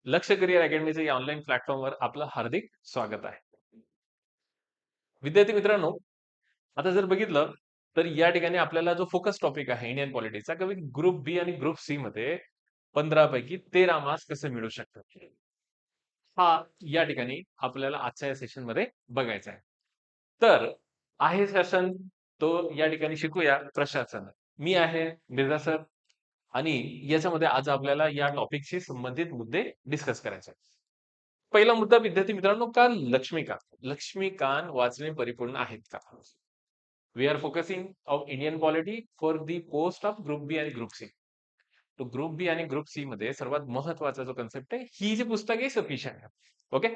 लक्ष करिअर अकॅडमीच्या या ऑनलाईन प्लॅटफॉर्मवर आपलं हार्दिक स्वागत आहे. विद्यार्थी मित्रांनो, आता जर बघितलं तर या ठिकाणी आपल्याला जो फोकस टॉपिक आहे इंडियन पॉलिटिक्सचा कमी ग्रुप बी आणि ग्रुप सी मध्ये 15 पैकी 13 मार्क्स कसे मिळू शकतात? हा या ठिकाणी आपल्याला आजच्या या सेशनमध्ये बघायचा आहे. तर आहे सेशन तो या ठिकाणी शिकूया प्रशासन. मी आहे मिर्झा सर आणि याच्यामध्ये आज आपल्याला या टॉपिकशी संबंधित मुद्दे डिस्कस करायचे आहेत. पहिला मुद्दा विद्यार्थी मित्रांनो का लक्ष्मीकांत वाचणे परिपूर्ण आहेत का? We are focusing of Indian polity for the post of group B आणि ग्रुप सी. तो ग्रुप बी आणि ग्रुप सी मध्ये सर्वात महत्वाचा जो कन्सेप्ट आहे ही जी पुस्तक आहे सफिशियंट आहे. ओके,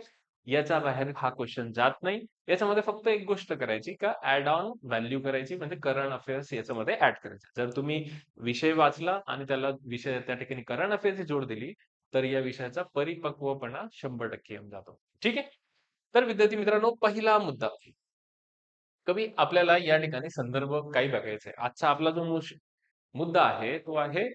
याच्या बाहेर हा क्वेश्चन जात नाही. याच्यामध्ये फक्त एक गोष्ट करायची का ऍड ऑन व्हॅल्यू करायची म्हणजे करंट अफेअर्स याच्यामध्ये ऍड करायचे. जर तुम्ही विषय वाचला आणि त्याला विषय त्या ठिकाणी करंट अफेअर्सची जोड दिली तर या विषयाचा परिपक्वपणा 100% येऊन जातो. ठीक आहे. तर विद्यार्थी मित्रांनो पहिला मुद्दा कवी आपल्याला या ठिकाणी संदर्भ काही बघायचा आहे. आजचा आपला जो मुद्दा आहे तो आहे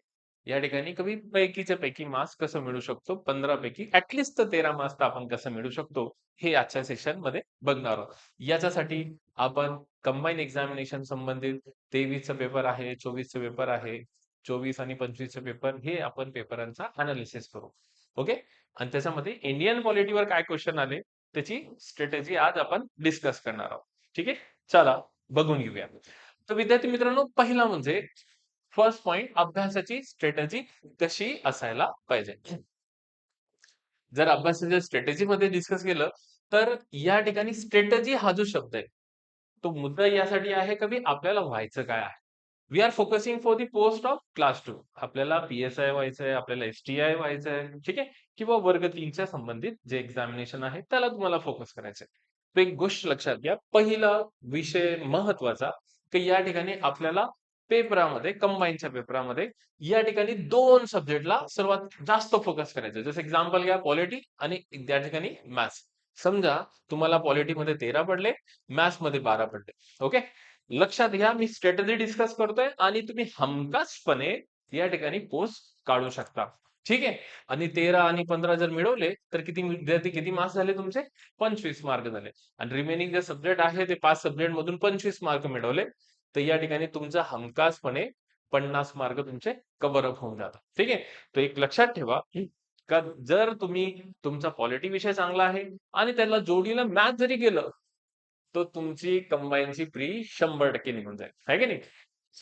या ठिकाणी कमी पैकीच्या पैकी मार्क्स कसं मिळू शकतो 15 पैकी ऍटलिस्ट 13 मार्क्स आपण कसं मिळू शकतो हे आजच्या सेशन मध्ये बघणार आहोत. याच्यासाठी आपण कंबाईन एक्झामिनेशन संबंधित 23 चा पेपर आहे, 24 चा पेपर आहे, 24 आणि 25 चे पेपर हे आपण पेपरांचा अनालिसिस करू. ओके, आणि त्याच्यामध्ये इंडियन पॉलिटीवर काय क्वेश्चन आले त्याची स्ट्रॅटेजी आज आपण डिस्कस करणार आहोत. ठीक आहे, चला बघून घेऊया. तर विद्यार्थी मित्रांनो पहिला म्हणजे फर्स्ट पॉइंट अभ्यासाची स्ट्रॅटेजी कशी असायला पाहिजे. जर अभ्यासाच्या स्ट्रॅटेजी मध्ये डिस्कस केलं तर या ठिकाणी स्ट्रॅटेजी हा जो शब्द आहे तो मुद्दा यासाठी आहे का आपल्याला व्हायचं काय आहे. We are focusing for the post of class 2. आपल्याला पीएसआय व्हायचं आहे, आपल्याला एसटीआय व्हायचं आहे, ठीक आहे, किंवा वर्ग 3च्या संबंधित जे एक्झामिनेशन आहे त्याला तुम्हाला फोकस करायचं आहे. तर एक गोष्ट लक्षात घ्या, पहिला विषय महत्वाचा की या ठिकाणी आपल्याला पेपरामध्ये कंबाईनच्या पेपरामध्ये या ठिकाणी दोन सब्जेक्टला सर्वात जास्त फोकस करायचं. जसं एक्झाम्पल घ्या पॉलिटी आणि त्या ठिकाणी मॅथ्स. समजा तुम्हाला पॉलिटीमध्ये 13 पडले, मॅथ्स मध्ये 12 पडले. ओके, लक्षात घ्या मी स्ट्रॅटेजी डिस्कस करतोय आणि तुम्ही हमखासपणे या ठिकाणी पोस्ट काढू शकता. ठीक आहे, आणि 13 आणि 15 जर मिळवले तर किती विद्यार्थी किती मार्क्स झाले तुमचे 25 मार्क झाले. आणि रिमेनिंग जे सब्जेक्ट आहे ते 5 सब्जेक्ट मधून 25 मार्क मिळवले तर या ठिकाणी तुमचा हमखासपणे 50 मार्क तुमचे कव्हर अप होऊन जातात. ठीक आहे, तर एक लक्षात ठेवा का जर तुम्ही तुमचा पॉलिटी विषय चांगला आहे आणि त्याला जोडीला मॅथ जरी केलं तर तुमची कंबाईनची प्री 100% निघून जाईल, आहे की नाही.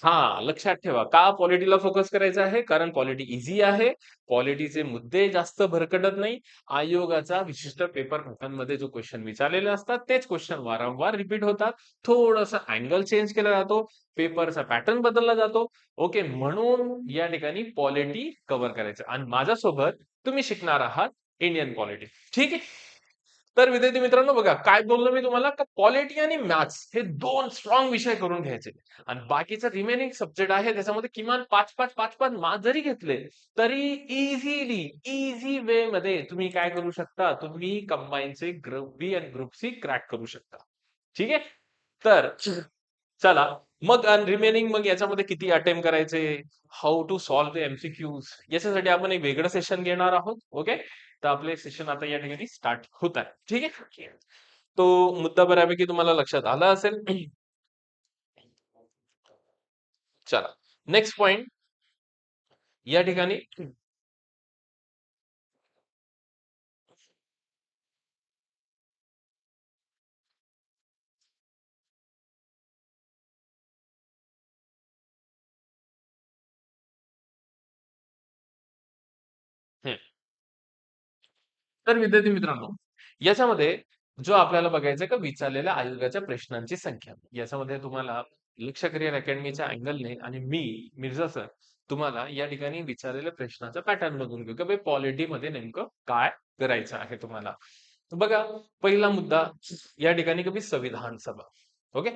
हा लक्षात ठेवा का पॉलिटीला फोकस करायचं आहे कारण पॉलिटी इझी आहे. पॉलिटीचे मुद्दे जास्त भरकटत नाही. आयोगाचा विशिष्ट पेपर पॅटर्नमध्ये जो क्वेश्चन विचारलेले असतात तेच क्वेश्चन वारंवार रिपीट होतात. थोडंसं अँगल चेंज केला जातो, पेपरचा पॅटर्न बदलला जातो. ओके, म्हणून या ठिकाणी पॉलिटी कव्हर करायचं आणि माझ्यासोबत तुम्ही शिकणार आहात इंडियन पॉलिटी. ठीक आहे, तर विद्यार्थी मित्रांनो बघा काय बोललो मी तुम्हाला का पॉलिटी आणि मॅथ्स हे दोन स्ट्रॉंग विषय करून घ्यायचे आणि बाकीचं रिमेनिंग सब्जेक्ट आहे त्याच्यामध्ये किमान 5-5 मार्क्स जरी घेतले तरी इझी वे मध्ये तुम्ही काय करू शकता, तुम्ही कंबाईनचे ग्रुप बी आणि ग्रुप सी क्रॅक करू शकता. ठीक आहे, तर चला मग रिमेनिंग मग याच्यामध्ये किती अटेम्प्ट करायचे, how to solve the MCQs याच्यासाठी आपण एक वेगळं सेशन घेणार आहोत. ओके, तर आपले सेशन आता या ठिकाणी स्टार्ट होत आहे. ठीक आहे, तो मुद्दा बऱ्यापैकी तुम्हाला लक्षात आला असेल. चला नेक्स्ट पॉइंट या ठिकाणी हम्म. तर विद्यार्थी मित्रांनो याच्यामध्ये जो आपल्याला बघायचं का विचारलेल्या आयोगाच्या प्रश्नांची संख्या याच्यामध्ये तुम्हाला लक्ष करिअर अकॅडमीच्या अँगलने आणि मी मिर्झा सर तुम्हाला या ठिकाणी विचारलेल्या प्रश्नाचा पॅटर्न बघून घेऊ की पॉलिटी मध्ये नेमकं काय करायचं आहे तुम्हाला. तर बघा पहिला मुद्दा या ठिकाणी कधी संविधान सभा. ओके,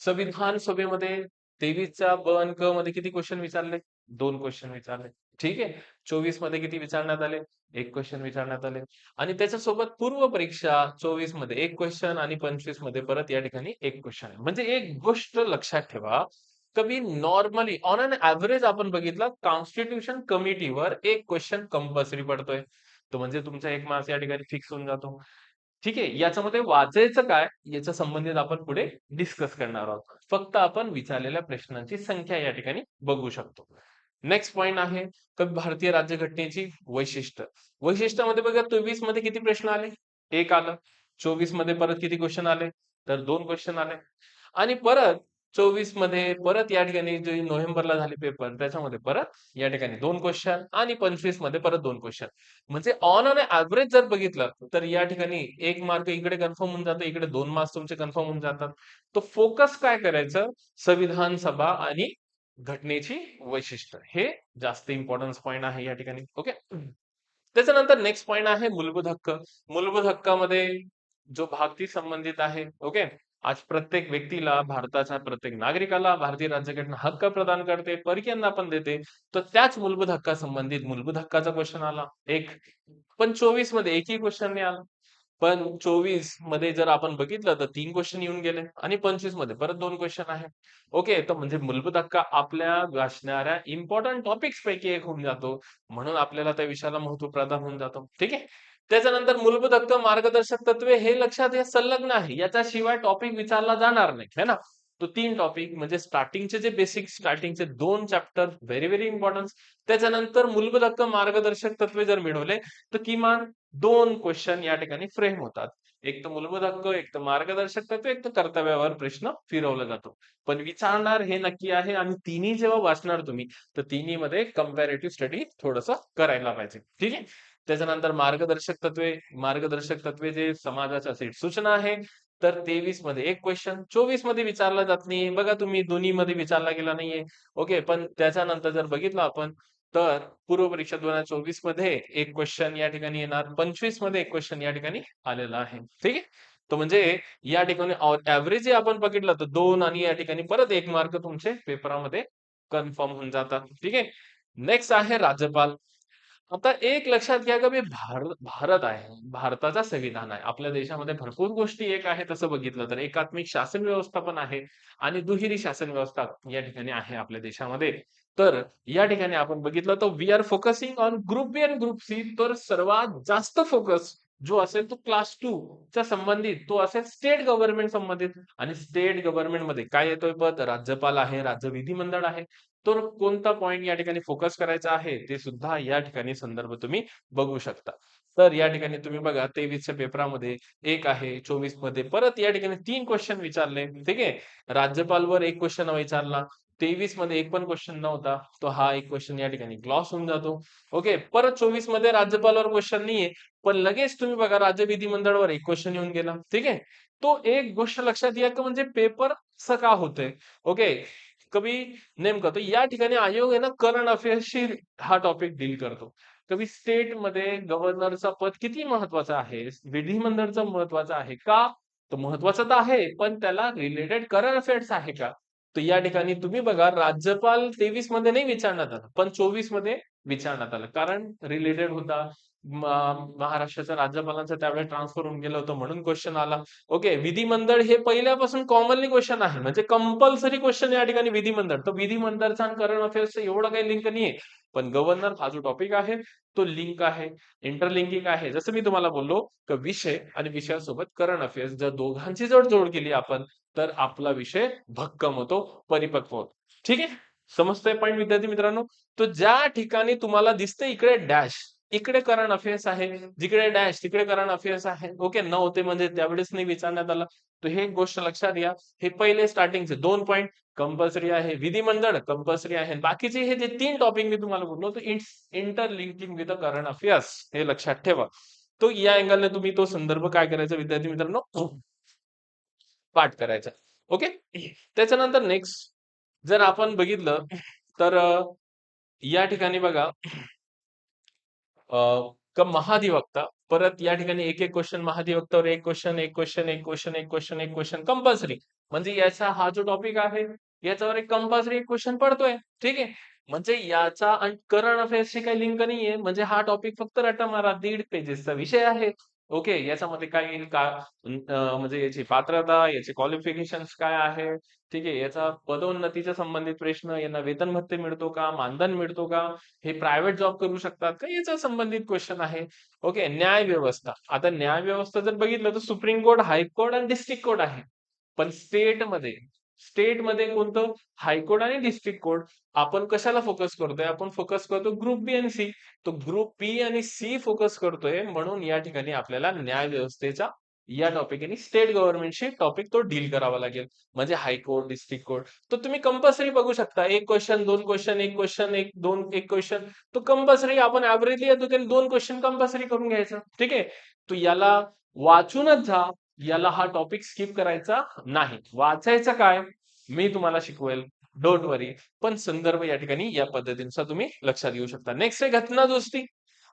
संविधान सभेमध्ये 23च्या ब आणि क मध्ये किती क्वेश्चन विचारले, 2 क्वेश्चन विचारले. ठीक आहे, 24 मध्ये किती विचारण्यात आले, 1 क्वेश्चन विचारण्यात आले. आणि त्याच्यासोबत पूर्व परीक्षा 24 मध्ये 1 क्वेश्चन आणि 25 मध्ये परत या ठिकाणी 1 क्वेश्चन आहे. म्हणजे एक गोष्ट लक्षात ठेवा कमी नॉर्मली ऑन अन ऍव्हरेज आपण बघितलं कॉन्स्टिट्यूशन कमिटीवर 1 क्वेश्चन कंपल्सरी पडतोय. तो म्हणजे तुमचा 1 मार्क्स या ठिकाणी फिक्स होऊन जातो. ठीक आहे. याच्यामध्ये वाचायचं काय याच्या संबंधित आपण पुढे डिस्कस करणार आहोत. फक्त आपण विचारलेल्या प्रश्नांची संख्या या ठिकाणी बघू शकतो. नेक्स्ट पॉइंट आहे तर भारतीय राज्यघटनेची वैशिष्ट्य. वैशिष्ट्यामध्ये बघा 24 मध्ये किती प्रश्न आले? 1 आलं. 24 मध्ये परत किती क्वेश्चन आले? तर 2 क्वेश्चन आले. आणि परत 24 मध्ये परत या ठिकाणी जे नोव्हेंबरला झाले पेपर त्याच्यामध्ये परत या ठिकाणी 2 क्वेश्चन आणि 25 मध्ये परत 2 क्वेश्चन. म्हणजे ऑन एन एव्हरेज जर बघितलं तर या ठिकाणी 1 मार्क इकडे कन्फर्म होऊन जातं, इकडे 2 मार्क्स तुमचे कन्फर्म होऊन जातात. तो फोकस काय करायचं? संविधान सभा आणि घटनेची वैशिष्ट्य हे जास्त इम्पॉर्टन्स पॉइंट आहे या ठिकाणी. ओके. त्याच्यानंतर नेक्स्ट पॉइंट आहे मूलभूत हक्क. मूलभूत हक्कामध्ये जो भाग संबंधित आहे. ओके. आज प्रत्येक व्यक्तीला भारताच्या प्रत्येक नागरिकाला भारतीय राज्यघटना हक्क प्रदान करते, परकीयांना पण देते. तर त्याच मूलभूत हक्कासंबंधित मूलभूत हक्काचा क्वेश्चन आला एक. पण 24 मध्ये एकही क्वेश्चन नाही आला. पण 24 मध्ये जर आपण बघितलं तर 3 क्वेश्चन येऊन गेले आणि 25 मध्ये परत 2 क्वेश्चन आहे. ओके, तर म्हणजे मूलभूत हक्क आपल्या वाचणाऱ्या इम्पोर्टंट टॉपिक्स पैकी एक होऊन जातो. म्हणून आपल्याला त्या विषयाला महत्त्व प्रदान होऊन जातो. ठीक आहे. त्याच्यानंतर मूलभूत हक्क, मार्गदर्शक तत्वे हे लक्षात हे संलग्न आहे. याच्याशिवाय टॉपिक विचारला जाणार नाही, है ना? तो 3 टॉपिक म्हणजे स्टार्टिंगचे जे बेसिक स्टार्टिंगचे 2 चॅप्टर व्हेरी व्हेरी इम्पॉर्टन्स. त्याच्यानंतर मूलभूत हक्क, मार्गदर्शक तत्वे जर मिळवले तर किमान 2 क्वेश्चन या ठिकाणी फ्रेम होतात. एक तर मूलभूत हक्क, एक तर मार्गदर्शक तत्व, एक तर कर्तव्यावर प्रश्न फिरवला जातो. पण विचारणार हे नक्की आहे आणि तिन्ही जेव्हा वाचणार तुम्ही, तर तिन्हीमध्ये कंपॅरेटिव्ह स्टडी थोडंसं करायला पाहिजे. ठीक आहे. त्याच्यानंतर मार्गदर्शक तत्वे जे समाजाच्या सेट सूचना आहे. तर 23 मध्ये एक क्वेश्चन, 24 मध्ये विचारला जात नाहीये. बघा तुम्ही दोन्हीमध्ये विचारला गेला नाहीये. ओके. पण त्याच्यानंतर जर बघितलं आपण तर पूर्व परीक्षा 2024 मध्ये एक क्वेश्चन या ठिकाणी येणार. 25 मध्ये एक क्वेश्चन या ठिकाणी आलेला आहे. ठीक आहे. तर म्हणजे या ठिकाणी एव्हरेज आपण बघितलं तर 2 आणि या ठिकाणी परत 1 मार्क तुमचे पेपरामध्ये कन्फर्म होऊन जातात. ठीक आहे. नेक्स्ट आहे राज्यपाल. आता एक लक्षात घ्या का भारत आहे. भारताचा संविधान आहे. आपल्या देशामध्ये भरपूर गोष्टी एक आहे तसं बघितलं तर एकात्मिक शासन व्यवस्था पण आहे आणि दुहेरी शासन व्यवस्था या ठिकाणी आहे आपल्या देशामध्ये. तर या ठिकाणी आपण बघितलं तर we are focusing on group B आणि ग्रुप सी. तर सर्वात जास्त फोकस जो असेल तो क्लास 2 च्या संबंधित तो असेल स्टेट गव्हर्नमेंट संबंधित. आणि स्टेट गव्हर्नमेंट मध्ये काय येतोय पद? राज्यपाल आहे, राज्य विधिमंडळ आहे. तर कोणता पॉइंट या ठिकाणी फोकस करायचा आहे ते सुद्धा या ठिकाणी संदर्भ तुम्ही बघू शकता. तर या ठिकाणी तुम्ही बघा 23च्या पेपरामध्ये एक आहे, 24 मध्ये परत या ठिकाणी 3 क्वेश्चन विचारले. ठीक आहे. राज्यपालवर एक क्वेश्चन विचारला. 23 मध्ये एक पण क्वेश्चन नव्हता. तो हा एक क्वेश्चन या ठिकाणी ग्लॉस होऊन जातो. ओके. परत 24 मध्ये राज्यपालवर क्वेश्चन नाहीये. पण लगेच तुम्ही बघा राज्य विधिमंडळावर एक क्वेश्चन येऊन गेला. ठीक आहे. तो एक गोष्ट लक्षात घ्या की म्हणजे पेपर असं का होतंय? ओके. कभी नेमकं तर या ठिकाणी आयोग आहे ना करंट अफेअर्सशी हा टॉपिक डील करतो. कभी स्टेटमध्ये गव्हर्नरचा पद किती महत्वाचं आहे? विधिमंडळचं महत्वाचं आहे का? तर महत्वाचं तर आहे, पण त्याला रिलेटेड करंट अफेअर्स आहे का? तर या ठिकाणी तुम्ही बघा राज्यपाल 23 मध्ये नाही विचारण्यात आलं, पण 24 मध्ये विचारण्यात आलं. कारण रिलेटेड होता. महाराष्ट्राच्या राज्यपालांचं त्यावेळेस ट्रान्सफर होऊन गेलं होतं म्हणून क्वेश्चन आला. ओके. विधिमंडळ हे पहिल्यापासून कॉमनली क्वेश्चन आहे. म्हणजे कंपल्सरी क्वेश्चन या ठिकाणी विधिमंडळ. तर विधिमंडळचा आणि करंट अफेअर्सचं एवढं काही लिंक नाहीये. पण गव्हर्नर हा जो टॉपिक आहे तो लिंक आहे, इंटरलिंकिंग आहे. जसं मी तुम्हाला बोललो की विषय आणि विषयासोबत करंट अफेअर्स जर दोघांची जर जोड केली आपण तर आपला विषय भक्कम होतो, परिपक्व होतो. ठीक आहे. समजतंय पॉइंट विद्यार्थी मित्रांनो? तर ज्या ठिकाणी तुम्हाला दिसतंय इकडे डॅश, इकडे करंट अफेअर्स आहे, जिकडे डॅश तिकडे करंट अफेअर्स आहे. ओके. नव्हते म्हणजे त्यावेळेस नाही विचारण्यात आलं. तर हे एक गोष्ट लक्षात घ्या. हे पहिले स्टार्टिंगचे 2 पॉइंट कंपल्सरी आहे. विधिमंडळ कंपल्सरी आहे. बाकीचे हे जे 3 टॉपिक मी तुम्हाला बोललो तर it's interlinking with the current affairs हे लक्षात ठेवा. तो या अँगलने तुम्ही तो संदर्भ काय करायचा विद्यार्थी मित्रांनो? पाठ करायचा. ओके. त्याच्यानंतर नेक्स्ट जर आपण बघितलं तर या ठिकाणी बघा महाधिवक्ता परत या ठिकाणी एक क्वेश्चन महाधिवक्तावर एक क्वेश्चन, एक क्वेश्चन, एक क्वेश्चन, एक क्वेश्चन, एक क्वेश्चन कंपल्सरी. म्हणजे याचा हा जो टॉपिक आहे याच्यावर एक कंपल्सरी एक क्वेश्चन पडतोय. ठीक आहे. म्हणजे याचा आणि करंट अफेअर्सची काही लिंक नाहीये. म्हणजे हा टॉपिक फक्त रट्टा मारा 1.5 पेजेसचा विषय आहे. ओके, याच्यामध्ये काय येईल का म्हणजे याची पात्रता, याचे क्वालिफिकेशन्स काय आहे? ठीक आहे. याचा पदोन्नतीच्या संबंधित प्रश्न, यांना वेतन भत्ते मिळतो का? मानधन मिळतो का? हे प्रायव्हेट जॉब करू शकतात का? याच्या संबंधित क्वेश्चन आहे. ओके. न्याय व्यवस्था. आता न्याय व्यवस्था जर बघितलं तर सुप्रीम कोर्ट, हायकोर्ट आणि डिस्ट्रिक्ट कोर्ट आहे. पण स्टेटमध्ये कोणतं? हायकोर्ट आणि डिस्ट्रिक्ट कोर्ट. आपण कशाला फोकस करतोय? आपण फोकस करतो ग्रुप बी आणि सी. तो ग्रुप बी आणि सी फोकस करतोय म्हणून या ठिकाणी आपल्याला न्याय व्यवस्थेच्या या टॉपिक आणि स्टेट गव्हर्नमेंटशी टॉपिक तो डील करावा लागेल. म्हणजे हायकोर्ट, डिस्ट्रिक्ट कोर्ट. तर तुम्ही कंपल्सरी बघू शकता. 1 क्वेशन, 2 क्वेशन, 1 क्वेशन, 1, 2, 1 क्वेशन. तो कंपल्सरी आपण एव्हरेजली येतो त्याने 2 क्वेशन कंपल्सरी करून घ्यायचं. ठीक आहे. तो याला वाचूनच जा. याला हा टॉपिक स्किप करायचा नाही. वाचायचं काय? मी तुम्हाला शिकवेल. डोंट वरी. पण संदर्भ या ठिकाणी या पद्धतीनुसार तुम्ही लक्षात घेऊ शकता. नेक्स्ट आहे घटना दुरुस्ती.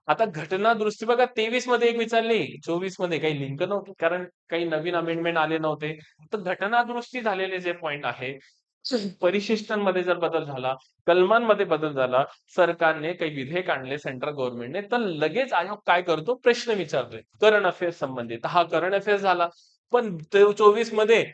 आता घटना दुरुस्ती बघा 23 मध्ये एक विचारली, 24 मध्ये काही लिंक नव्हती कारण काही नवीन अमेंडमेंट आले नव्हते. तर घटना दुरुस्ती झालेले जे पॉइंट आहे, परिशिष्टांमध्ये जर बदल झाला, कलमांमध्ये बदल झाला, सरकारने काही विधेयक आणले सेंट्रल गव्हर्नमेंटने, तर लगेच आयोग काय करतो? प्रश्न विचारतोय. करंट अफेअर्स संबंधित. हा करंट अफेअर्स झाला. पण 24 मध्ये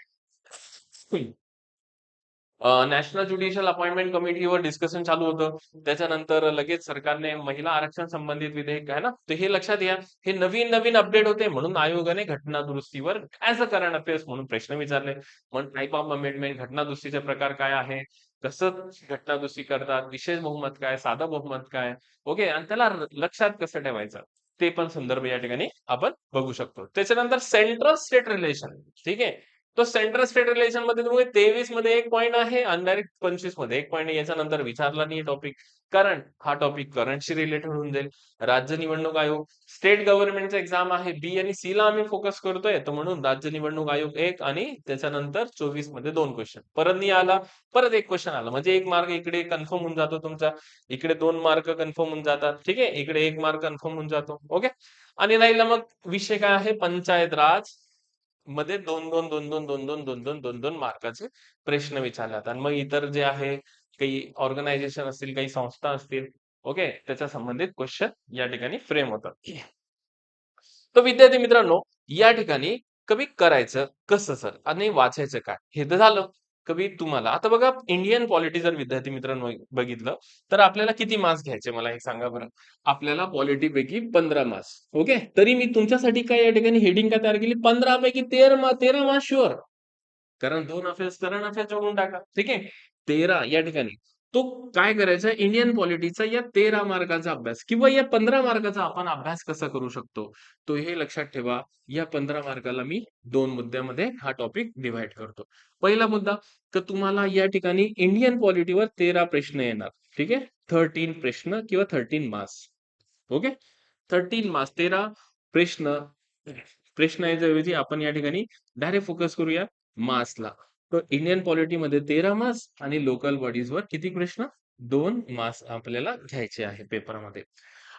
नॅशनल ज्युडिशियल अपॉइंटमेंट कमिटीवर डिस्कशन चालू होतं. त्याच्यानंतर लगेच सरकारने महिला आरक्षण संबंधित विधेयक आहे ना, तर हे लक्षात घ्या. हे नवीन-नवीन अपडेट होते म्हणून आयोगाने घटना दुरुस्तीवर ॲज अ करंट अफेअर्स म्हणून प्रश्न विचारले. मग टाइप ऑफ अमेंडमेंट, घटना दुरुस्तीचे प्रकार काय आहे? कसं घटना दुरुस्ती करतात? विशेष बहुमत काय? साधं बहुमत काय? ओके. आणि त्याला लक्षात कसं ठेवायचं? ते पण संदर्भ या ठिकाणी आपण बघू शकतो. त्याच्यानंतर सेंट्रल स्टेट रिलेशन. ठीक आहे. तो सेंट्रल स्टेट रिलेशन मध्ये तुम्ही 23 मध्ये एक पॉइंट आहे आणि डायरेक्ट 25 मध्ये एक पॉइंट आहे. याच्यानंतर विचारला नाही टॉपिक. कारण हा टॉपिक करंटशी रिलेटेड होऊन जाईल. राज्य निवडणूक आयोग, स्टेट गव्हर्नमेंटचा एक्झाम आहे. बी आणि सी ला आम्ही फोकस करतोय. तर म्हणून राज्य निवडणूक आयोग 1 आणि त्याच्यानंतर 24 मध्ये 2 क्वेश्चन. परत नाही आला, परत एक क्वेश्चन आला. म्हणजे 1 मार्क इकडे कन्फर्म होऊन जातो तुमचा. इकडे 2 मार्क कन्फर्म होऊन जातात. ठीक आहे. इकडे 1 मार्क कन्फर्म होऊन जातो. ओके. आणि राहिला मग विषय काय आहे? पंचायत राज मध्ये 2-2, 2-2, 2-2, 2-2, 2-2 मार्काचे प्रश्न विचारले आणि मग इतर जे आहे काही ऑर्गनायझेशन असतील, काही संस्था असतील, ओके, त्याच्या संबंधित क्वेश्चन या ठिकाणी फ्रेम होतात. तर विद्यार्थी मित्रांनो, या ठिकाणी कवी करायचं कसं सर आणि वाचायचं काय? हे तर झालं. कवी तुम्हाला आता बघा इंडियन पॉलिटी जर विद्यार्थी मित्रांनो बघितलं, तर आपल्याला किती मार्क्स घ्यायचे मला एक सांगा बरं? आपल्याला पॉलिटीपैकी 15 मार्क्स. ओके. तरी मी तुमच्यासाठी काय या ठिकाणी हेडिंग काय तयार केली? 15 पैकी 13 मार्क्स शुअर. कारण 2 अफेअर्स करंट अफेअर्स जोडून टाका. ठीक आहे. 13 या ठिकाणी. तो काय करायचा इंडियन पॉलिटिक्सचा या 13 मार्काचा अभ्यास किंवा या 15 मार्काचा आपण अभ्यास कसा करू शकतो? तो हे लक्षात ठेवा. या 15 मार्काला मी 2 मुद्द्यामध्ये हा टॉपिक डिव्हाईड करतो. पहिला मुद्दा तर तुम्हाला या ठिकाणी इंडियन पॉलिटीवर 13 प्रश्न येणार. ठीक आहे. 13 प्रश्न किंवा 13 मार्क्स. ओके. 13 मार्क्स 13 प्रश्न प्रश्न याच्याऐवजी आपण या ठिकाणी डायरेक्ट फोकस करूया मार्क्सला. तर इंडियन पॉलिटीमध्ये 13 मार्क्स आणि लोकल बॉडीजवर किती प्रश्न? 2 मार्क्स आपल्याला घ्यायचे आहे पेपरमध्ये.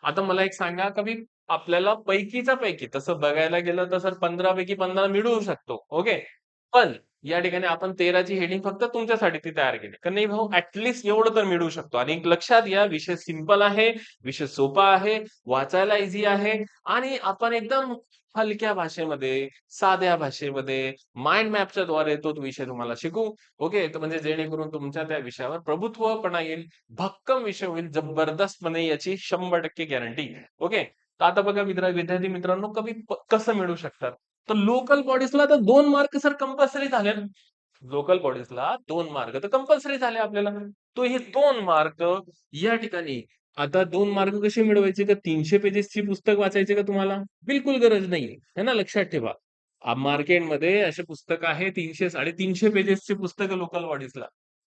आता मला एक सांगा का मी आपल्याला पैकीच्या पैकी तसं बघायला गेलं तर सर 15 पैकी 15 मिळवू शकतो. ओके. पण या ठिकाणी आपण 13 ची हेडिंग फक्त तुमच्यासाठी ती तयार केली. का नाही भाऊ ॲट एवढं तर मिळवू शकतो आणि एक लक्षात घ्या विषय सिंपल आहे, विषय सोपा आहे, वाचायला ईझी आहे आणि आपण एकदम हलक्या भाषेमध्ये, साध्या भाषेमध्ये, माइंड मॅपच्या द्वारे तो विषय तुम्हाला शिकवू. ओके. तर म्हणजे जेणेकरून तुमच्या त्या विषयावर प्रभुत्वपणा येईल, भक्कम विषय होईल, जबरदस्तपणे याची 100% गॅरंटी. ओके. तर आता बघा विद्यार्थी मित्रांनो कमी कसं मिळवू शकतात? तर लोकल बॉडीजला तर 2 मार्क सर कंपल्सरी झाले ना. लोकल बॉडीजला 2 मार्क तर कंपल्सरी झाले आपल्याला. तो हे 2 मार्क या ठिकाणी आता 2 मार्क कसे मिळवायचे? का 300 पेजेसची पुस्तक वाचायचे का तुम्हाला? बिलकुल गरज नाहीये. है ना? लक्षात ठेवा. मार्केटमध्ये असे पुस्तकं आहे 300 350 पेजेसची पुस्तकं लोकल बॉडीजला.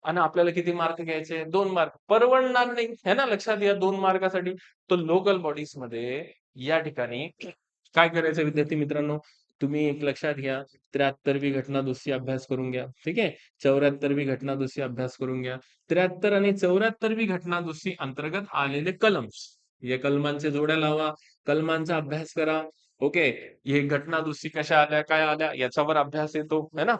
आणि आपल्याला किती मार्क घ्यायचे? 2 मार्क. परवडणार नाही. है ना? लक्षात घ्या 2 मार्कासाठी. तो लोकल बॉडीजमध्ये या ठिकाणी काय करायचं विद्यार्थी मित्रांनो? तुम्ही एक लक्षात घ्या 73वी घटना दुरुस्ती अभ्यास करून घ्या. ठीक आहे. 74वी घटना दुरुस्ती अभ्यास करून घ्या. 73 आणि 74वी घटना दुरुस्ती अंतर्गत आलेले कलम्स. या कलमांच्या जोड्या लावा, कलमांचा अभ्यास करा. ओके. हे घटना दुरुस्ती कशा आल्या, काय आल्या याच्यावर अभ्यास येतो. है ना?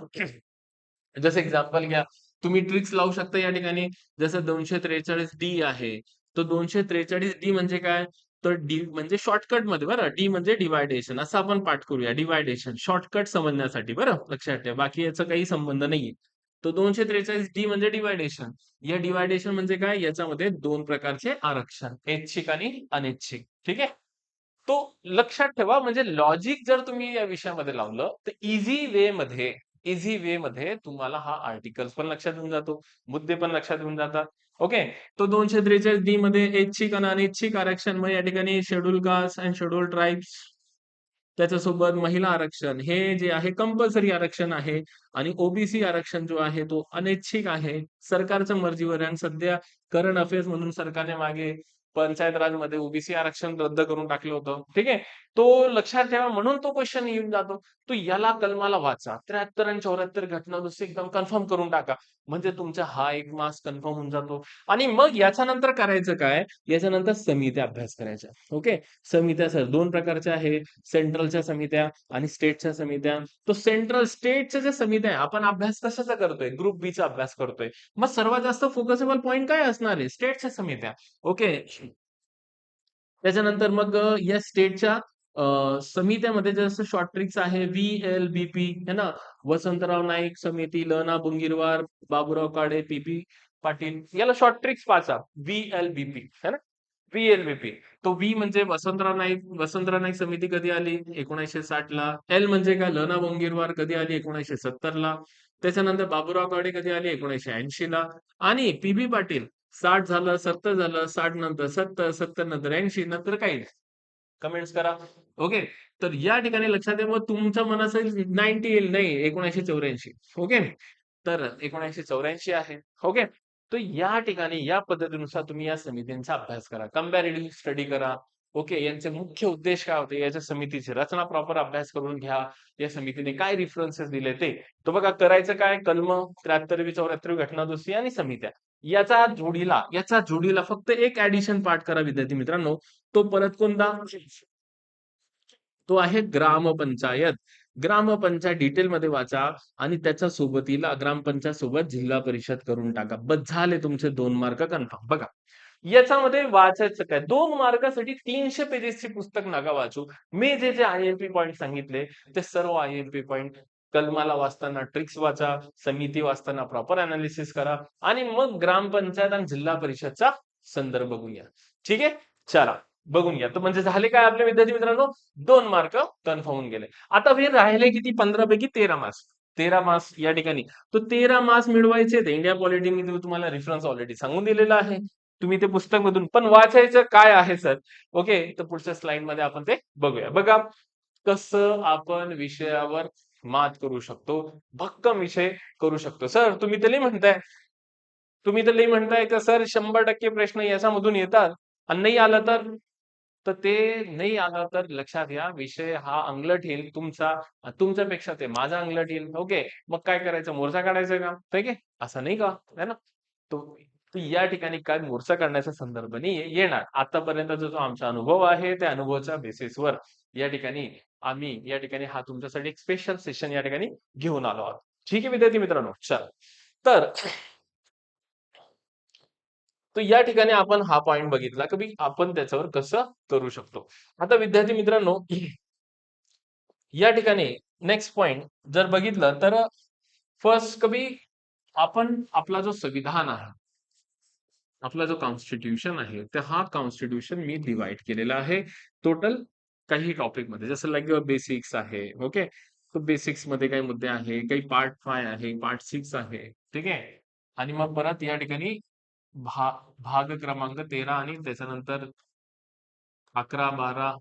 जसं एक्झाम्पल घ्या. तुम्ही ट्रिक्स लावू शकता या ठिकाणी. जसं 243 डी आहे. तो 243 डी म्हणजे काय? तर डी म्हणजे शॉर्टकट मध्ये बरं, डी म्हणजे डिवायडेशन असं आपण पाठ करूया. डिवायडेशन शॉर्टकट समजण्यासाठी बरं, लक्षात ठेवा. बाकी याचा काही संबंध नाहीये. तो 243 डी म्हणजे डिवायडेशन. या डिवायडेशन म्हणजे काय, याच्यामध्ये दोन प्रकारचे आरक्षण, ऐच्छिक आणि अनैच्छिक. ठीक आहे. तो लक्षात ठेवा, म्हणजे लॉजिक जर तुम्ही या विषयामध्ये लावलं तर इझी वे मध्ये तुम्हाला हा आर्टिकल पण लक्षात येऊन जातो, मुद्दे पण लक्षात येऊन जातात. ओके. तो 243 डी मध्ये ऐच्छिक आणि अनैच्छिक आरक्षण, मग या ठिकाणी schedule caste and schedule tribes, त्याच्यासोबत महिला आरक्षण हे जे आहे कंपल्सरी आरक्षण आहे, आणि ओबीसी आरक्षण जो आहे तो अनैच्छिक आहे, सरकारच्या मर्जीवर आहे. आणि सध्या करंट अफेअर्स म्हणून सरकारने मागे पंचायत राजमध्ये ओबीसी आरक्षण रद्द करून टाकलं होतं. ठीक आहे. तो लक्षात ठेवा, म्हणून तो क्वेश्चन येऊन जातो. तो याला कलमाला वाचा, 73 आणि 74 घटना दुरुस्ती एकदम कन्फर्म करून टाका, म्हणजे तुमचा हा एक मार्क्स कन्फर्म होऊन जातो. आणि मग याच्यानंतर करायचं काय, याच्यानंतर समित्या अभ्यास करायच्या. ओके. समित्या सर दोन प्रकारच्या आहे, सेंट्रलच्या समित्या आणि स्टेटच्या समित्या. तो सेंट्रल स्टेटच्या ज्या समित्या आहे, आपण अभ्यास कशाचा करतोय, ग्रुप बी चा अभ्यास करतोय. मग सर्वात जास्त फोकसेबल पॉईंट काय असणार आहे, स्टेटच्या समित्या. ओके. त्याच्यानंतर मग या स्टेटच्या समित्यामध्ये जसं शॉर्ट ट्रिक्स आहे, VLBP है ना, वसंतराव नाईक समिती, लना बुंगीरवार, बाबूराव काळे, PP पाटील, याला शॉर्ट ट्रिक्स वाचा. VLBP है ना, VLBP. तो व्ही म्हणजे वसंतराव नाईक समिती कधी आली, 1960 ला. एल म्हणजे काय, लना बोंगीरवार कधी आली, 1970 ला. त्याच्यानंतर बाबूराव काळे कधी आली, 1980 ला. आणि PB पाटील 60 झालं, 70 झालं, 60 नंतर 70, 70 नंतर 80, नंतर काही नाही. कमेंट्स करा. ओके. तर या ठिकाणी लक्षात ठेवा, मग तुमच्या मनात 90 येईल, नाही 1984. ओके. तर 1984 आहे. ओके. तर या ठिकाणी या पद्धतीनुसार तुम्ही या समितींचा अभ्यास करा, कंपॅरेटिव्ह स्टडी करा. ओके. यांचे मुख्य उद्देश काय होते, याच्या समितीची रचना प्रॉपर अभ्यास करून घ्या. या समितीने काय रेफरन्सेस दिले ते. तो बघा, करायचं काय, कलम 73, 74 घटना दुरुस्ती आणि समित्या. याचा जोडीला फक्त एक ऍडिशन पाठ करा विद्यार्थी मित्रांनो. तो परत कोणता, तो आहे ग्रामपंचायत. ग्रामपंचायत डिटेलमध्ये वाचा, आणि त्याच्या सोबतीला ग्रामपंचायत सोबत जिल्हा परिषद करून टाका. बस झाले तुमचे 2 मार्क कन्फर्म. बघा, याच्यामध्ये वाचायचं काय, 2 मार्कासाठी 300 पेजेसची पुस्तक नका वाचू. मी जे जे IMP पॉइंट सांगितले, ते सर्व IMP पॉइंट कलमाला वाचताना ट्रिक्स वाचा, समिती वाचताना प्रॉपर अनालिसिस करा, आणि मग ग्रामपंचायत आणि जिल्हा परिषदचा संदर्भ बघून घ्या. ठीक आहे. चला, बघून घ्या. तर म्हणजे झाले काय आपले विद्यार्थी मित्रांनो, 2 मार्क कन्फर्म होऊन गेले. आता हे राहिले किती, 15 पैकी 13 मार्क्स. 13 मार्क्स या ठिकाणी. तो 13 मार्क्स मिळवायचे, इंडिया पॉलिटी मी तुम्हाला रेफरन्स ऑलरेडी सांगून दिलेला आहे. तुम्ही ते पुस्तक मधून पण वाचायचं काय आहे सर. ओके. तर पुढच्या स्लाइड मध्ये आपण ते बघूया. बघा, कसं आपण विषयावर मात करू शकतो, भक्कम विषय करू शकतो. सर तुम्ही तर लई म्हणताय का सर 100% प्रश्न याच्यामधून येतात, आणि नाही आला तर. तर ते नाही आला तर लक्षात घ्या, विषय हा अंगलट येईल तुमचा, तुमच्यापेक्षा ते माझा अंगलट येईल. ओके. मग काय करायचं, मोर्चा काढायचा का, ठीक आहे, असं नाही का, है ना. तो तो या ठिकाणी काय मोर्चा काढण्याचा संदर्भ नाही येणार. आतापर्यंतचा जो आमचा अनुभव आहे, त्या अनुभवाच्या बेसिसवर या ठिकाणी हा तुमच्यासाठी एक स्पेशल सेशन या ठिकाणी घेऊन आलो आहोत. ठीक आहे विद्यार्थी मित्रांनो. चला, तर तो या ठिकाणी आपण हा पॉइंट बघितला की आपण त्याच्यावर कसं करू शकतो. आता विद्यार्थी मित्रांनो, या ठिकाणी नेक्स्ट पॉइंट जर बघितलं तर फर्स्ट आपण आपला जो संविधान आहे, आपला जो कॉन्स्टिट्यूशन आहे, तर हा कॉन्स्टिट्यूशन मी डिवाइड केलेला आहे टोटल काही टॉपिक मध्ये, जसं लाईक बेसिक्स आहे. ओके. तो बेसिक्स मध्ये काही मुद्दे आहे, काही पार्ट 5 आहे, पार्ट 6 आहे. ठीक आहे. आणि मग परत या ठिकाणी भाग क्रमांक 13 आणि त्याच्यानंतर 11, 12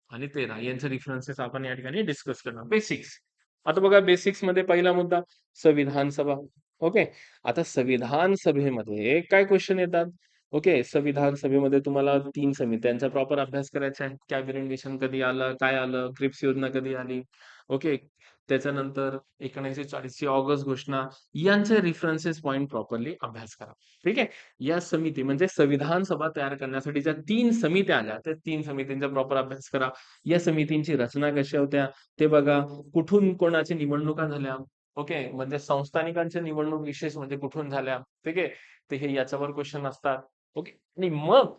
आणि 13 यांचे रेफरन्सेस आपण या ठिकाणी डिस्कस करणार. बेसिक्स. आता बघा, बेसिक्स मध्ये पहिला मुद्दा संविधान सभा. ओके. आता संविधान सभेमध्ये काय क्वेश्चन येतात. ओके. संविधान सभेमध्ये तुम्हाला 3 समित्यांचा प्रॉपर अभ्यास करायचा आहे. कॅबिनेट मिशन कधी आलं, काय आलं, क्रिप्स योजना कधी आली. ओके. त्याच्यानंतर 1940 ची ऑगस्ट घोषणा, यांचे रेफरन्सेस पॉइंट प्रॉपरली अभ्यास करा. ठीक आहे. या समिती म्हणजे संविधान सभा तयार करण्यासाठी ज्या 3 समित्या आल्या, त्या 3 समितींचा प्रॉपर अभ्यास करा. या समितींची रचना कशा होत्या ते बघा. कुठून कोणाची निवडणुका झाल्या. ओके. म्हणजे संस्थानिकांच्या निवडणूक विशेष म्हणजे कुठून झाल्या. ठीक आहे. ते हे याच्यावर क्वेश्चन असतात. ओके. आणि मग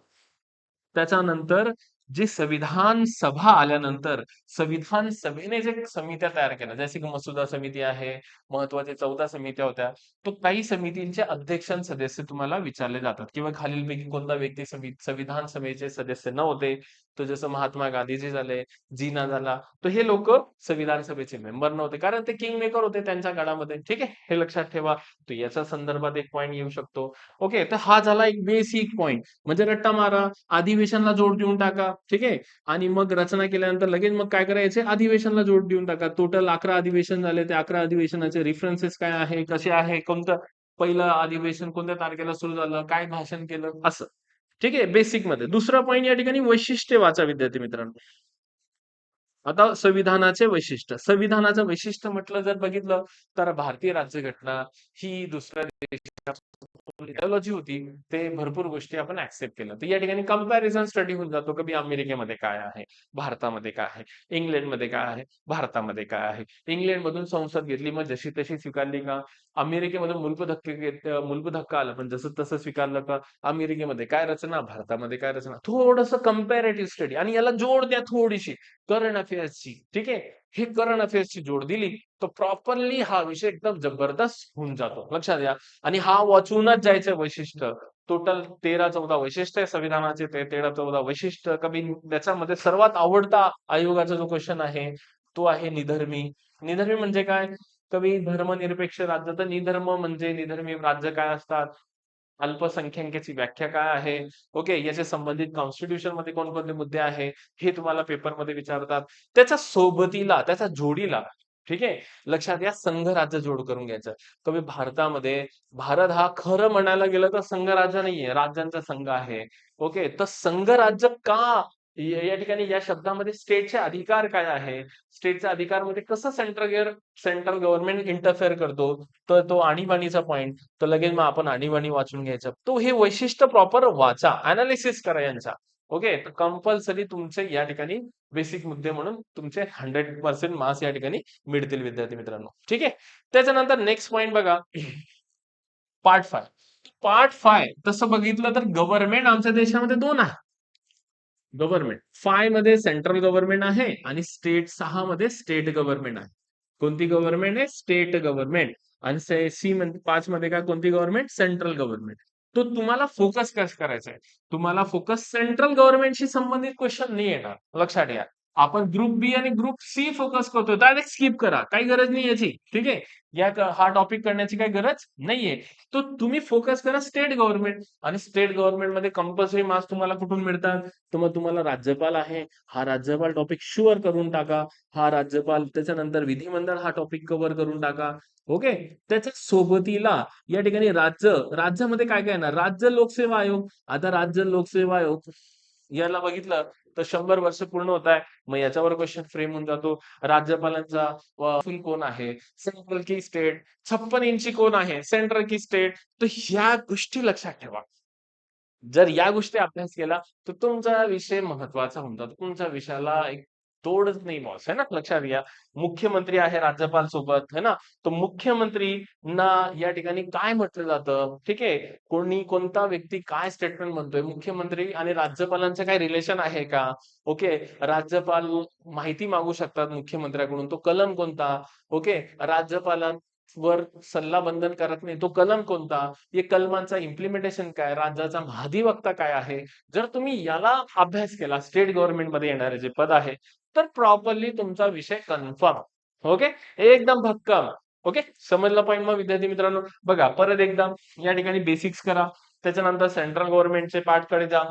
त्याच्यानंतर जी संविधान सभा आल्यानंतर संविधान सभेने जे समित्या तयार केल्या, जसे की मसुदा समिती आहे, महत्वाच्या 14 समित्या होत्या. तो काही समितींचे अध्यक्ष आणि सदस्य तुम्हाला विचारले जातात किंवा खालीलपैकी कोणता व्यक्ती संविधान सभेचे सदस्य नव्हते, तर जसं महात्मा गांधीजी झाले, जिना झाला, तर हे लोक संविधान सभेचे मेंबर नव्हते कारण ते किंग मेकर होते त्यांच्या काळामध्ये. ठीक आहे, हे लक्षात ठेवा. तर याच्या संदर्भात एक पॉईंट येऊ शकतो. ओके, तर हा झाला एक बेसिक पॉईंट. म्हणजे रट्टा मारा, अधिवेशनला जोड देऊन टाका. ठीक आहे, आणि मग रचना केल्यानंतर लगेच मग काय करायचे, अधिवेशनला जोड देऊन टाका. टोटल 11 अधिवेशन झाले. ते 11 अधिवेशनाचे रेफरन्सेस काय आहे, कसे आहे, कोणतं पहिलं अधिवेशन कोणत्या तारखेला सुरू झालं, काय भाषण केलं, असं. ठीक आहे, बेसिक मध्ये. दुसरा पॉईंट या ठिकाणी वैशिष्ट्य वाचा विद्यार्थी मित्रांनो. आता संविधानाचे वैशिष्ट्य. संविधानाचं वैशिष्ट्य म्हटलं जर बघितलं तर भारतीय राज्यघटना ही दुसऱ्या आयडिओलॉजी होती, ते भरपूर गोष्टी आपण ऍक्सेप्ट केलं. तर या ठिकाणी कंपॅरिझन स्टडी होऊन जातो की अमेरिकेमध्ये काय आहे, भारतामध्ये काय आहे, इंग्लंडमध्ये काय आहे, भारतामध्ये काय आहे. इंग्लंडमधून संसद घेतली, मग जशी तशी स्वीकारली का? अमेरिकेमधून मूलभूत हक्क आला, पण जसं तसं स्वीकारलं का? अमेरिकेमध्ये काय रचना, भारतामध्ये काय रचना. थोडंसं कंपॅरेटिव्ह स्टडी आणि याला जोड द्या थोडीशी करंट अफेअर्सची. ठीक आहे, हे करंट अफेअर्सची जोड दिली तर प्रॉपरली हा विषय एकदम जबरदस्त होऊन जातो. लक्षात घ्या. आणि हा वाचूनच जायचं वैशिष्ट्य. टोटल 13-14 वैशिष्ट्य आहे संविधानाचे. ते 13-14 वैशिष्ट्य कमी त्याच्यामध्ये सर्वात आवडता आयोगाचा जो क्वेश्चन आहे तो आहे निधर्मी. निधर्मी म्हणजे काय? कवी धर्मनिरपेक्ष राज्य. तर निधर्म म्हणजे निधर्मी राज्य काय असतात, अल्पसंख्याकाची व्याख्या काय आहे, ओके, याच्या संबंधित कॉन्स्टिट्यूशन मध्ये कोणकोणते मुद्दे आहे हे तुम्हाला पेपरमध्ये विचारतात. त्याच्या सोबतीला त्याच्या जोडीला, ठीक आहे, लक्षात घ्या, संघ राज्य जोड करून घ्यायचं. कमी भारतामध्ये भारत हा खरं म्हणायला गेलं तर संघ राज्य नाहीये, राज्यांचा संघ आहे. ओके, तर संघ राज्य का या ठिकाणी या शब्दामध्ये स्टेटचे अधिकार काय आहे, स्टेटचा अधिकार मध्ये कसं सेंट्रल गव्हर्नमेंट इंटरफेअर करतो, तर तो आणीबाणीचा पॉईंट. तर लगेच मग आपण आणीबाणी वाचून घ्यायचं. तो हे वैशिष्ट्य प्रॉपर वाचा, अनालिसिस करा यांचा. ओके, तर कंपल्सरी तुमचे या ठिकाणी बेसिक मुद्दे म्हणून तुमचे 100% मार्क्स या ठिकाणी मिळतील विद्यार्थी मित्रांनो. ठीक आहे, त्याच्यानंतर नेक्स्ट पॉईंट बघा, पार्ट 5. पार्ट 5 तसं बघितलं तर गव्हर्नमेंट आमच्या देशामध्ये 2 आहे. गव्हर्नमेंट 5 मध्ये सेंट्रल गव्हर्नमेंट आहे आणि स्टेट 6 मध्ये स्टेट गव्हर्नमेंट आहे. कोणती गव्हर्नमेंट आहे? State government. आणि सी मध्ये 5 मध्ये काय, कोणती गव्हर्नमेंट? Central government. तो तुम्हाला फोकस कसं करायचा आहे? तुम्हाला फोकस सेंट्रल गव्हर्नमेंटशी संबंधित क्वेश्चन नाही येणार, लक्षात घ्या. आपण ग्रुप बी आणि ग्रुप सी फोकस करतोय, डायरेक्ट स्किप करा, काही गरज नाही याची. ठीक आहे, हा टॉपिक करण्याची काही गरज नाहीये. तो तुम्ही फोकस करा स्टेट गव्हर्नमेंट. आणि स्टेट गव्हर्नमेंट मध्ये कंपल्सरी मार्क्स तुम्हाला कुठून मिळतात? तर मग तुम्हाला राज्यपाल आहे, हा राज्यपाल टॉपिक शुअर करून टाका. हा राज्यपाल, त्याच्यानंतर विधिमंडळ हा टॉपिक कव्हर करून टाका. ओके, त्याच्या सोबतीला या ठिकाणी राज्यामध्ये काय काय येणार? राज्य लोकसेवा आयोग. आता राज्य लोकसेवा आयोग याला बघितलं तर 100 वर्ष पूर्ण होत आहे. मग याच्यावर क्वेश्चन फ्रेम होऊन जातो. राज्यपालांचा फुल कोण आहे? सेंट्रल की स्टेट? 56 इंची कोण आहे? सेंट्रल की स्टेट? तर ह्या गोष्टी लक्षात ठेवा. जर या गोष्टी अभ्यास केला तर तुमचा विषय महत्वाचा होऊन जातो. तुमच्या विषयाला एक तोडच नाही बॉस, है ना, लक्षात घ्या. मुख्यमंत्री आहे राज्यपाल सोबत, है ना, तर मुख्यमंत्रीना या ठिकाणी काय म्हटलं जातं? ठीक आहे, कोणता व्यक्ती काय स्टेटमेंट म्हणतोय, मुख्यमंत्री आणि राज्यपालांचं काय रिलेशन आहे का? ओके, राज्यपाल माहिती मागू शकतात मुख्यमंत्र्याकडून, तो कलम कोणता? ओके, राज्यपालांवर सल्ला बंधन करत नाही, तो कलम कोणता? या कलमांचा इम्प्लिमेंटेशन काय, राज्याचा महाधिवक्ता काय आहे. जर तुम्ही याला अभ्यास केला, स्टेट गव्हर्नमेंट मध्ये येणारे जे पद आहे, तर प्रॉपरली तुमचा विषय कन्फर्म. ओके, एकदम भक्कम. ओके, समजला पॉईंट? मग विद्यार्थी मित्रांनो बघा, परत एकदा या ठिकाणी बेसिक्स करा. त्याच्यानंतर सेंट्रल गव्हर्नमेंटचे पार्ट कडे जा.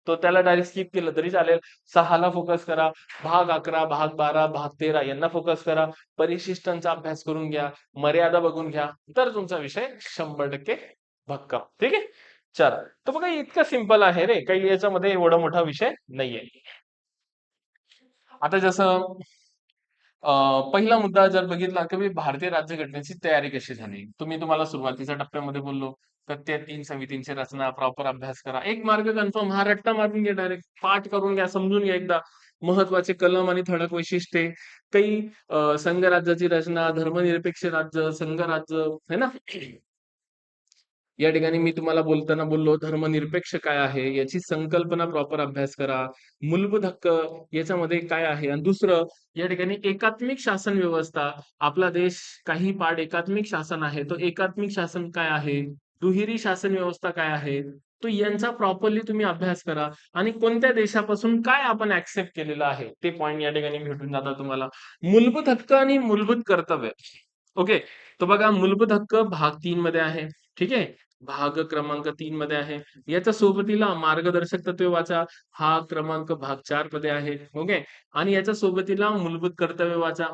तो त्याला डायरेक्ट स्किप केलं तरी चालेल. 6 ला फोकस करा. भाग 11, भाग 12, भाग 13 यांना फोकस करा. परिशिष्टांचा अभ्यास करून घ्या, मर्यादा बघून घ्या, तर तुमचा विषय 100% भक्कम. ठीक आहे, चला. तर बघा, इतकं सिंपल आहे रे, काही याच्यामध्ये एवढा मोठा विषय नाहीये. आता जसं पहिला मुद्दा जर बघितला की भारतीय राज्यघटनेची तयारी कशी झाली. तुम्हाला सुरुवातीच्या टप्प्यामध्ये बोललो तर त्या 3 समितींची रचना, प्रॉपर अभ्यास करा. एक मार्क कन्फर्म, हा रट्टा मारून घ्या, डायरेक्ट पाठ करून घ्या, समजून घ्या एकदा. महत्वाचे कलम आणि ठळक वैशिष्ट्ये, काही संघ राज्याची रचना, धर्मनिरपेक्ष राज्य, संघ राज्य, है ना, या ठिकाणी मी तुम्हाला बोलताना बोललो धर्मनिरपेक्ष काय आहे, याची संकल्पना प्रॉपर अभ्यास करा. मूलभूत हक्क याच्यामध्ये काय आहे आणि दुसरं या ठिकाणी एकात्मिक शासन व्यवस्था. आपला देश काही पार्ट एकात्मिक शासन आहे. तो एकात्मिक शासन काय आहे? दुहेरी शासन व्यवस्था काय आहे? तो यांचा प्रॉपरली तुम्ही अभ्यास करा आणि कोणत्या देशापासून काय आपण ऍक्सेप्ट केलेलं आहे ते पॉइंट या ठिकाणी भेटून जातात तुम्हाला. मूलभूत हक्क आणि मूलभूत कर्तव्य. ओके. तर बघा मूलभूत हक्क भाग 3 मध्ये आहे. ठीक आहे. भाग क्रमांक 3 मध्ये आहे. याच्या सोबतीला मार्गदर्शक तत्वे वाचा. हा क्रमांक भाग 4 मध्ये आहे. ओके. आणि याच्या सोबतीला मूलभूत कर्तव्य वाचा.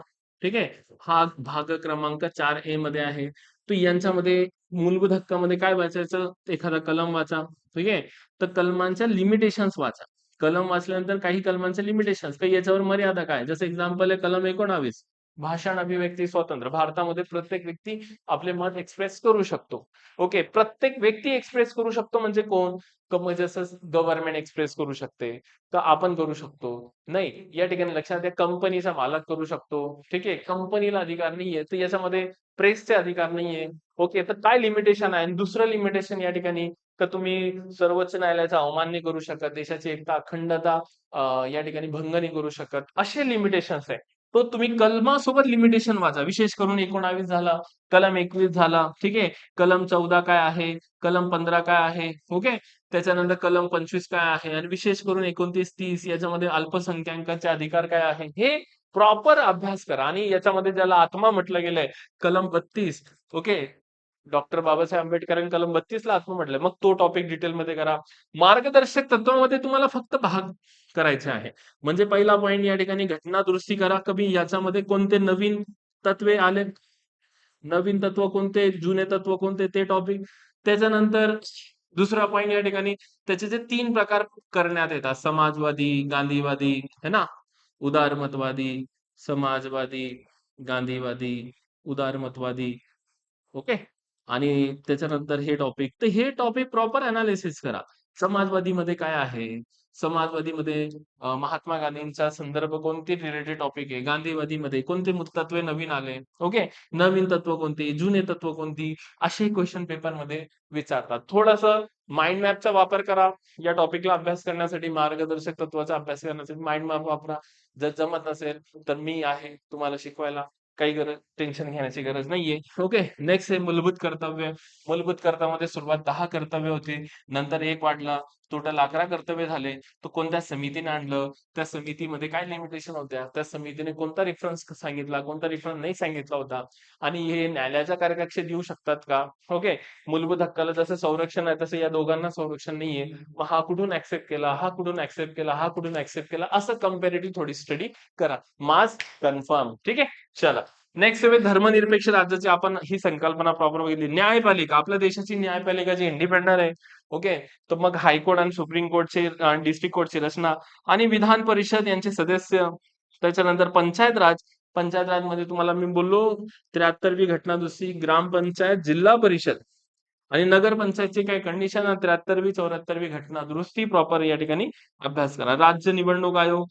ठीक आहे. हा भाग क्रमांक 4A मध्ये आहे. तर यांच्यामध्ये मूलभूत हक्कामध्ये काय वाचायचं? एखादा कलम वाचा. ठीक आहे. तर कलमांच्या लिमिटेशन्स वाचा. कलम वाचल्यानंतर काही कलमांचे लिमिटेशन्स, काही याच्यावर मर्यादा काय? जसं एक्झाम्पल आहे कलम 19 भाषण अभिव्यक्ती स्वातंत्र्य. भारतामध्ये प्रत्येक व्यक्ती आपले मत एक्सप्रेस करू शकतो. ओके. प्रत्येक व्यक्ती एक्सप्रेस करू शकतो म्हणजे कोण? म्हणजे जसं गव्हर्नमेंट एक्सप्रेस करू शकते, तर आपण करू शकतो. नाही, या ठिकाणी लक्षात द्या कंपनीचा मालक करू शकतो. ठीक आहे. कंपनीला अधिकार नाहीये, तर याच्यामध्ये प्रेसचे अधिकार नाहीये. ओके. तर काय लिमिटेशन आहे? आणि दुसरं लिमिटेशन या ठिकाणी तर तुम्ही सर्वोच्च न्यायालयाचा अवमान नाही करू शकत, देशाची एकता, अखंडता या ठिकाणी भंग नाही करू शकत. असे लिमिटेशन्स आहे. तो तुम्ही कलमासोबत लिमिटेशन वाचा. विशेष करून 19 झाला, कलम 21 झाला. ठीक आहे. कलम 14 काय आहे? कलम 15 काय आहे? ओके. त्याच्यानंतर कलम 25 काय आहे? आणि विशेष करून 29, 30 याच्यामध्ये अल्पसंख्याकांचे अधिकार काय आहे? हे प्रॉपर अभ्यास करा आणि याच्यामध्ये ज्याला आत्मा म्हटलं गेलंय, कलम 32 ओके. डॉक्टर बाबासाहेब आंबेडकरांनी कलम 32 ला आत्मा म्हटलंय. मग तो टॉपिक डिटेलमध्ये करा. मार्गदर्शक तत्वामध्ये तुम्हाला फक्त भाग करायचे आहे. म्हणजे पहिला पॉइंट या ठिकाणी घटना दुरुस्ती करा. कमी याच्यामध्ये कोणते नवीन तत्वे आले, नवीन तत्व कोणते, जुने तत्व कोणते ते टॉपिक. त्याच्यानंतर दुसरा पॉइंट या ठिकाणी त्याचे जे 3 प्रकार करण्यात येतात. समाजवादी, गांधीवादी, है ना? उदारमतवादी, समाजवादी, गांधीवादी, उदारमतवादी. ओके. आणि त्याच्यानंतर हे टॉपिक. तर हे टॉपिक प्रॉपर एनालिसिस करा. समाजवादीमध्ये काय आहे? समाजवादीमध्ये महात्मा गांधींचा संदर्भ कोणते रिलेटेड टॉपिक आहे? गांधीवादीमध्ये कोणते तत्वे नवीन आले? ओके. नवीन तत्व कोणती? जुने तत्व कोणती? असे क्वेश्चन पेपरमध्ये विचारतात. थोडंसं माइंड मॅपचा वापर करा. या टॉपिकला अभ्यास करण्यासाठी, मार्गदर्शक तत्वाचा अभ्यास करण्यासाठी माइंड मॅप वापरा. जर जमत नसेल तर मी आहे तुम्हाला शिकवायला. काही टेन्शन घेण्याची गरज नाहीये. ओके. नेक्स्ट आहे मूलभूत कर्तव्य. मूलभूत कर्तव्यामध्ये सुरुवात 10 कर्तव्य होती. नंतर 1 वाढला. टोटल 11 कर्तव्य झाले. तो कोणत्या समितीने आणलं? त्या समितीमध्ये काय लिमिटेशन होत्या? त्या समितीने कोणता रेफरन्स सांगितला? कोणता रेफरन्स नाही सांगितला होता? आणि हे न्यायालयाच्या कार्यकक्षेत येऊ शकतात का? ओके. मूलभूत हक्काला जसं संरक्षण आहे तसं या दोघांना संरक्षण नाहीये. मग हा कुठून ऍक्सेप्ट केला? हा कुठून ऍक्सेप्ट केला? हा कुठून ऍक्सेप्ट केला? असं कंपॅरेटिव्ह थोडी स्टडी करा. मास कन्फर्म. ठीक आहे. चला. नेक्स्ट आहे धर्मनिरपेक्ष राज्याची आपण ही संकल्पना प्रॉपर बघितली. न्यायपालिका आपल्या देशाची न्यायपालिका जी इंडिपेंडंट आहे. ओके. तर मग हायकोर्ट आणि सुप्रीम कोर्टचे डिस्ट्रिक्ट कोर्टची रचना आणि विधान परिषद यांचे सदस्य. त्याच्यानंतर पंचायत राज. पंचायत राजमध्ये तुम्हाला मी बोललो 73वी घटना दुरुस्ती, ग्रामपंचायत, जिल्हा परिषद आणि नगरपंचायतची काय कंडिशन 73वी 74वी घटना दुरुस्ती प्रॉपर या ठिकाणी अभ्यास करा. राज्य निवडणूक आयोग